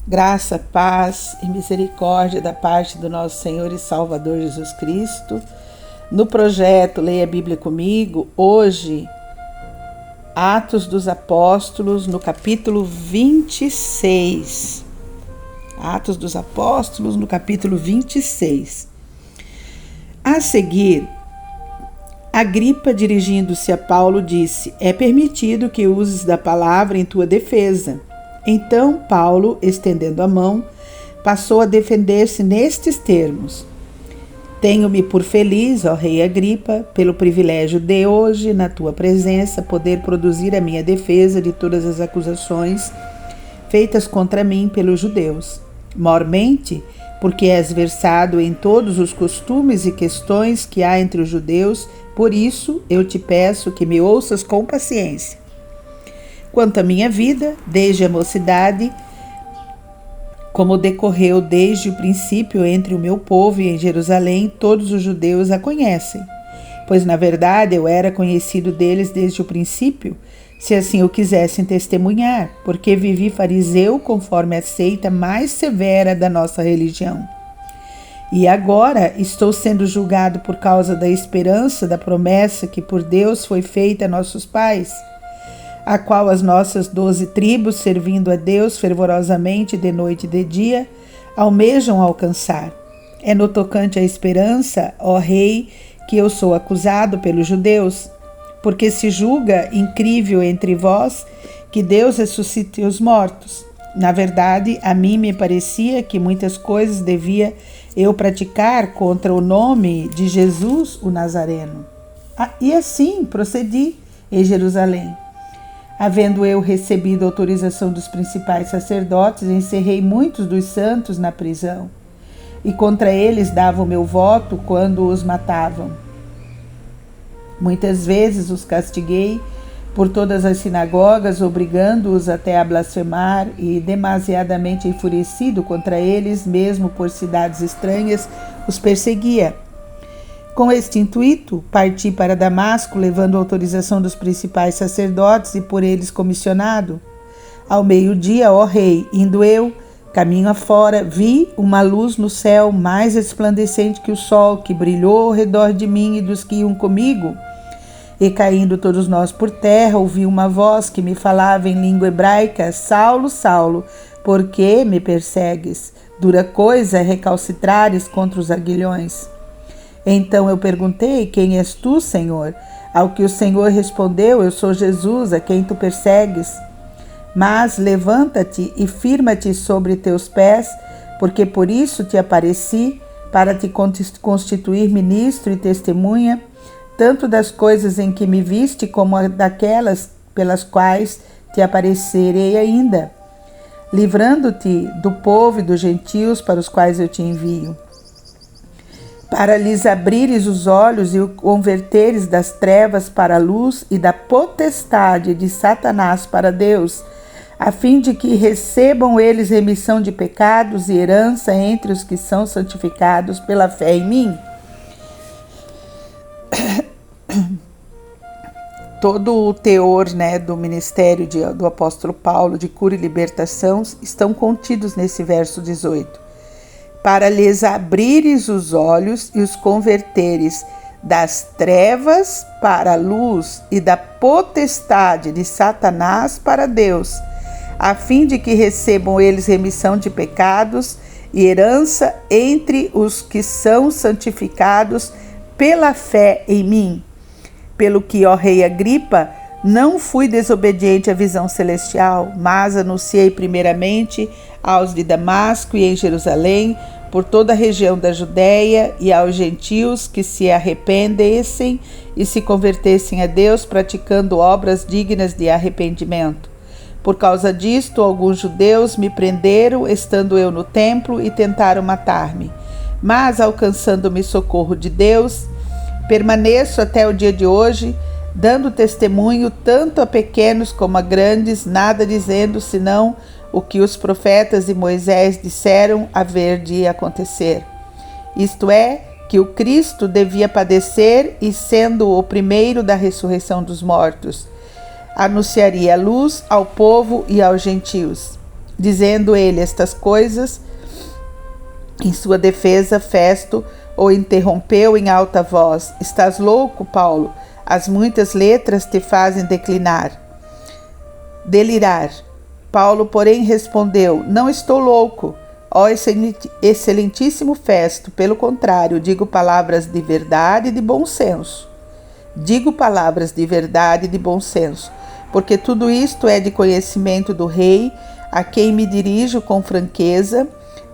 Graça, paz e misericórdia da parte do nosso Senhor e Salvador Jesus Cristo. No projeto Leia a Bíblia Comigo, hoje, Atos dos Apóstolos, no capítulo 26. Atos dos Apóstolos, no capítulo 26. A seguir, Agripa, dirigindo-se a Paulo, disse: É permitido que uses da palavra em tua defesa. Então Paulo, estendendo a mão, passou a defender-se nestes termos: Tenho-me por feliz, ó rei Agripa, pelo privilégio de hoje, na tua presença, poder produzir a minha defesa de todas as acusações feitas contra mim pelos judeus. Mormente, porque és versado em todos os costumes e questões que há entre os judeus, por isso eu te peço que me ouças com paciência. Quanto à minha vida, desde a mocidade, como decorreu desde o princípio entre o meu povo e em Jerusalém, todos os judeus a conhecem. Pois, na verdade, eu era conhecido deles desde o princípio, se assim o quisessem testemunhar, porque vivi fariseu conforme a seita mais severa da nossa religião. E agora estou sendo julgado por causa da esperança da promessa que por Deus foi feita a nossos pais, a qual as nossas 12 tribos, servindo a Deus fervorosamente de noite e de dia, almejam alcançar. É no tocante à esperança, ó rei, que eu sou acusado pelos judeus, porque se julga incrível entre vós que Deus ressuscite os mortos. Na verdade, a mim me parecia que muitas coisas devia eu praticar contra o nome de Jesus, o Nazareno. E assim procedi em Jerusalém. Havendo eu recebido autorização dos principais sacerdotes, encerrei muitos dos santos na prisão, e contra eles dava o meu voto quando os matavam. Muitas vezes os castiguei por todas as sinagogas, obrigando-os até a blasfemar, e demasiadamente enfurecido contra eles, mesmo por cidades estranhas, os perseguia. Com este intuito, parti para Damasco, levando autorização dos principais sacerdotes e por eles comissionado. Ao meio-dia, ó rei, indo eu, caminho afora, vi uma luz no céu mais resplandecente que o sol, que brilhou ao redor de mim e dos que iam comigo. E caindo todos nós por terra, ouvi uma voz que me falava em língua hebraica: Saulo, Saulo, por que me persegues? Dura coisa é recalcitrares contra os aguilhões. Então eu perguntei: Quem és tu, Senhor? Ao que o Senhor respondeu: Eu sou Jesus, a quem tu persegues. Mas levanta-te e firma-te sobre teus pés, porque por isso te apareci, para te constituir ministro e testemunha, tanto das coisas em que me viste, como daquelas pelas quais te aparecerei ainda, livrando-te do povo e dos gentios para os quais eu te envio, para lhes abrires os olhos e o converteres das trevas para a luz e da potestade de Satanás para Deus, a fim de que recebam eles remissão de pecados e herança entre os que são santificados pela fé em mim. Todo o teor, do ministério do apóstolo Paulo de cura e libertação estão contidos nesse verso 18. Para lhes abrires os olhos e os converteres das trevas para a luz e da potestade de Satanás para Deus, a fim de que recebam eles remissão de pecados e herança entre os que são santificados pela fé em mim. Pelo que, ó rei Agripa, não fui desobediente à visão celestial, mas anunciei primeiramente aos de Damasco e em Jerusalém, por toda a região da Judéia, e aos gentios que se arrependessem e se convertessem a Deus, praticando obras dignas de arrependimento. Por causa disto, alguns judeus me prenderam, estando eu no templo, e tentaram matar-me. Mas, alcançando-me socorro de Deus, permaneço até o dia de hoje, dando testemunho tanto a pequenos como a grandes, nada dizendo senão o que os profetas e Moisés disseram haver de acontecer. Isto é, que o Cristo devia padecer e, sendo o primeiro da ressurreição dos mortos, anunciaria a luz ao povo e aos gentios. Dizendo ele estas coisas, em sua defesa, Festo o interrompeu em alta voz: Estás louco, Paulo? As muitas letras te fazem delirar. Paulo, porém, respondeu: Não estou louco, ó excelentíssimo Festo. Pelo contrário, digo palavras de verdade e de bom senso. Porque tudo isto é de conhecimento do rei, a quem me dirijo com franqueza,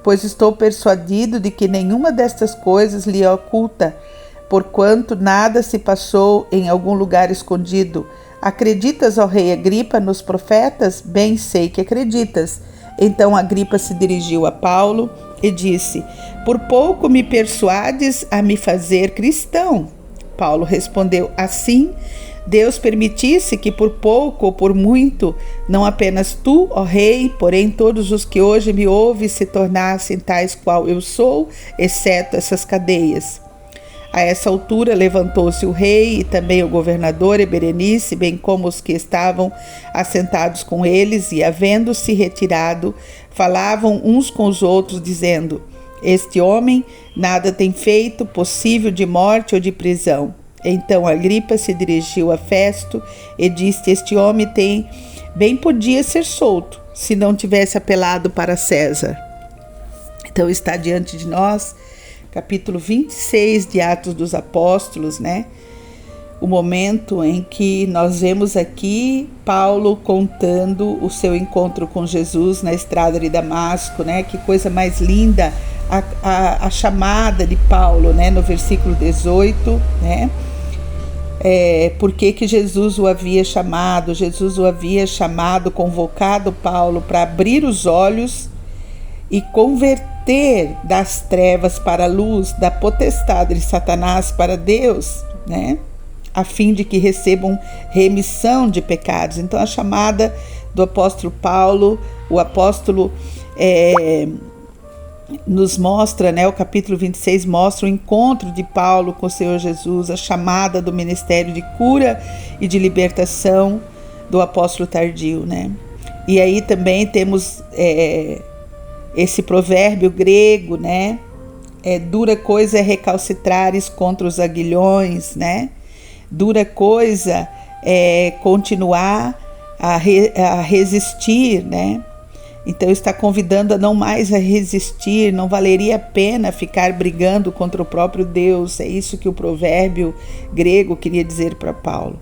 pois estou persuadido de que nenhuma destas coisas lhe é oculta, porquanto nada se passou em algum lugar escondido. Acreditas, ó rei Agripa, nos profetas? Bem sei que acreditas. Então Agripa se dirigiu a Paulo e disse: Por pouco me persuades a me fazer cristão. Paulo respondeu: Assim Deus permitisse que por pouco ou por muito, não apenas tu, ó rei, porém todos os que hoje me ouvem se tornassem tais qual eu sou, exceto essas cadeias. A essa altura levantou-se o rei e também o governador e Berenice, bem como os que estavam assentados com eles, e havendo-se retirado, falavam uns com os outros, dizendo: Este homem nada tem feito possível de morte ou de prisão. Então Agripa se dirigiu a Festo e disse: Este homem bem podia ser solto, se não tivesse apelado para César. Então está diante de nós, capítulo 26 de Atos dos Apóstolos, né? O momento em que nós vemos aqui Paulo contando o seu encontro com Jesus na estrada de Damasco, né? Que coisa mais linda, a chamada de Paulo, né? No versículo 18, né? Por que Jesus o havia chamado? Jesus o havia chamado, convocado Paulo para abrir os olhos e converter das trevas para a luz, da potestade de Satanás para Deus, né? A fim de que recebam remissão de pecados. Então a chamada do apóstolo Paulo, o apóstolo nos mostra, né, o capítulo 26 mostra o encontro de Paulo com o Senhor Jesus, a chamada do ministério de cura e de libertação do apóstolo tardio, né? E aí também temos esse provérbio grego, né? Dura coisa é recalcitrares contra os aguilhões, né? Dura coisa é continuar a resistir, né? Então está convidando a não mais a resistir, não valeria a pena ficar brigando contra o próprio Deus. É isso que o provérbio grego queria dizer para Paulo.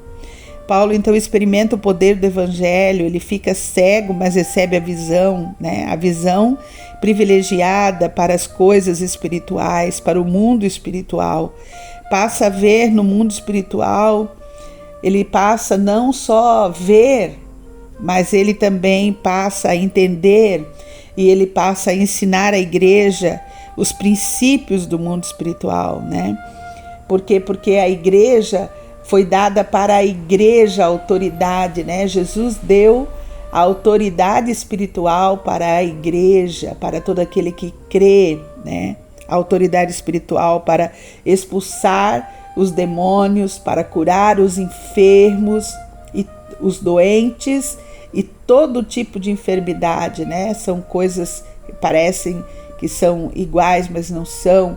Paulo então experimenta o poder do evangelho, ele fica cego, mas recebe a visão, né? A visão privilegiada para as coisas espirituais, para o mundo espiritual. Passa a ver no mundo espiritual, ele passa não só a ver, mas ele também passa a entender e ele passa a ensinar à igreja os princípios do mundo espiritual, né? Por quê? Porque a igreja foi dada para a igreja a autoridade, né? Jesus deu a autoridade espiritual para a igreja, para todo aquele que crê, né? A autoridade espiritual para expulsar os demônios, para curar os enfermos e os doentes e todo tipo de enfermidade, né? São coisas que parecem que são iguais, mas não são.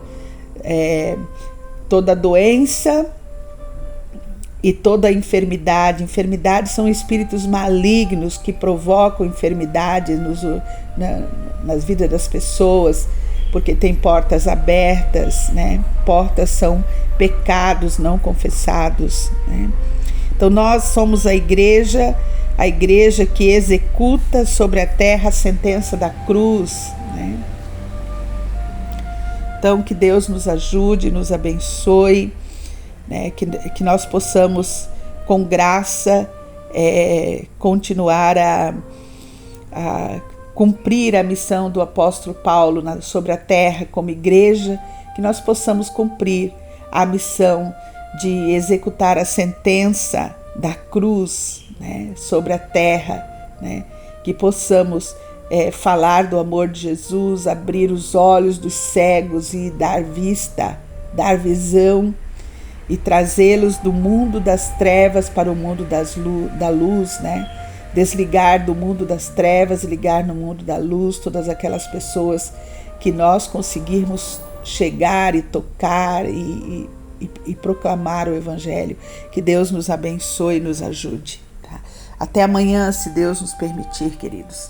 Toda doença e toda enfermidade. Enfermidades são espíritos malignos que provocam enfermidades nas vidas das pessoas, porque tem portas abertas, né? Portas são pecados não confessados, né? Então nós somos a igreja que executa sobre a terra a sentença da cruz, né? Então que Deus nos ajude, nos abençoe, né? Que nós possamos com graça continuar a cumprir a missão do apóstolo Paulo sobre a terra como igreja, que nós possamos cumprir a missão de executar a sentença da cruz, né, sobre a terra, né, que possamos falar do amor de Jesus, abrir os olhos dos cegos e dar vista, dar visão e trazê-los do mundo das trevas para o mundo da luz, né? desligar do mundo das trevas e ligar no mundo da luz todas aquelas pessoas que nós conseguirmos chegar e tocar e proclamar o Evangelho. Que Deus nos abençoe e nos ajude. Tá? Até amanhã, se Deus nos permitir, queridos.